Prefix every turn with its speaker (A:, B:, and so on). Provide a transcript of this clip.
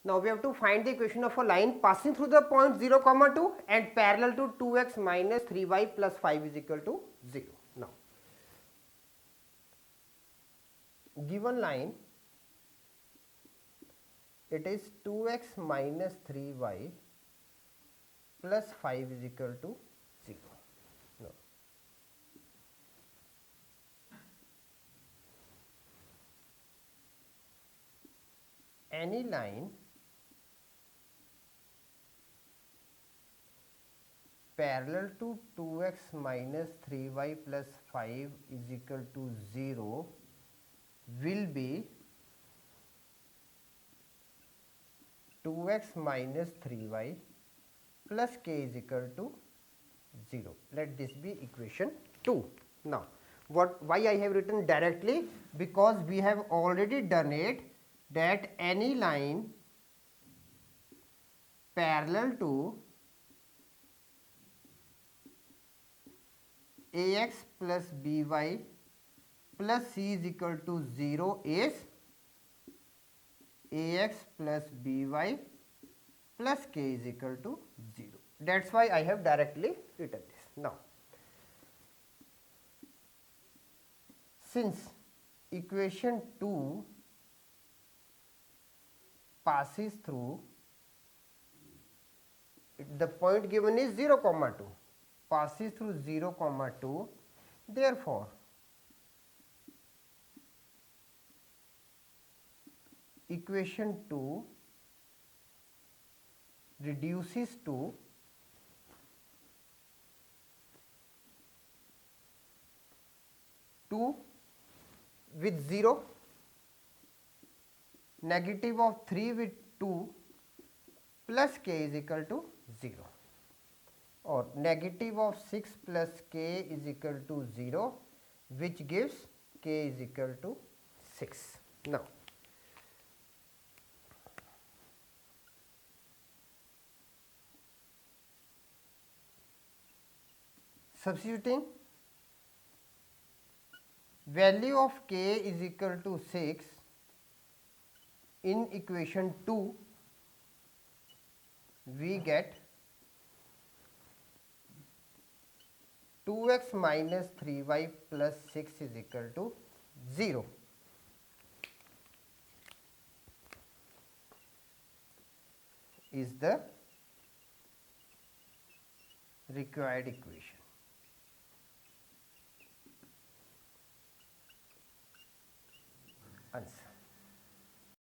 A: Now we have to find the equation of a line passing through the point 0, 2 and parallel to 2x minus 3y plus 5 is equal to 0. Now, given line, it is 2x minus 3y plus 5 is equal to 0. Now, any line parallel to 2x minus 3y plus 5 is equal to 0 will be 2x minus 3y plus k is equal to 0. Let this be equation 2. Now, why I have written directly? Because we have already done it, that any line parallel to ax plus by plus c is equal to 0 is ax plus by plus k is equal to 0. That is why I have directly written this. Now, since equation 2 passes through, the point given is 0, 2, passes through 0, 2, therefore, equation 2 reduces to with 0, negative of 3 with 2 plus k is equal to 0, or negative of 6 plus k is equal to 0, which gives k is equal to 6. Now, substituting value of k is equal to 6 in equation 2, we get 2x minus 3y plus 6 is equal to 0. Is the required equation. Answer.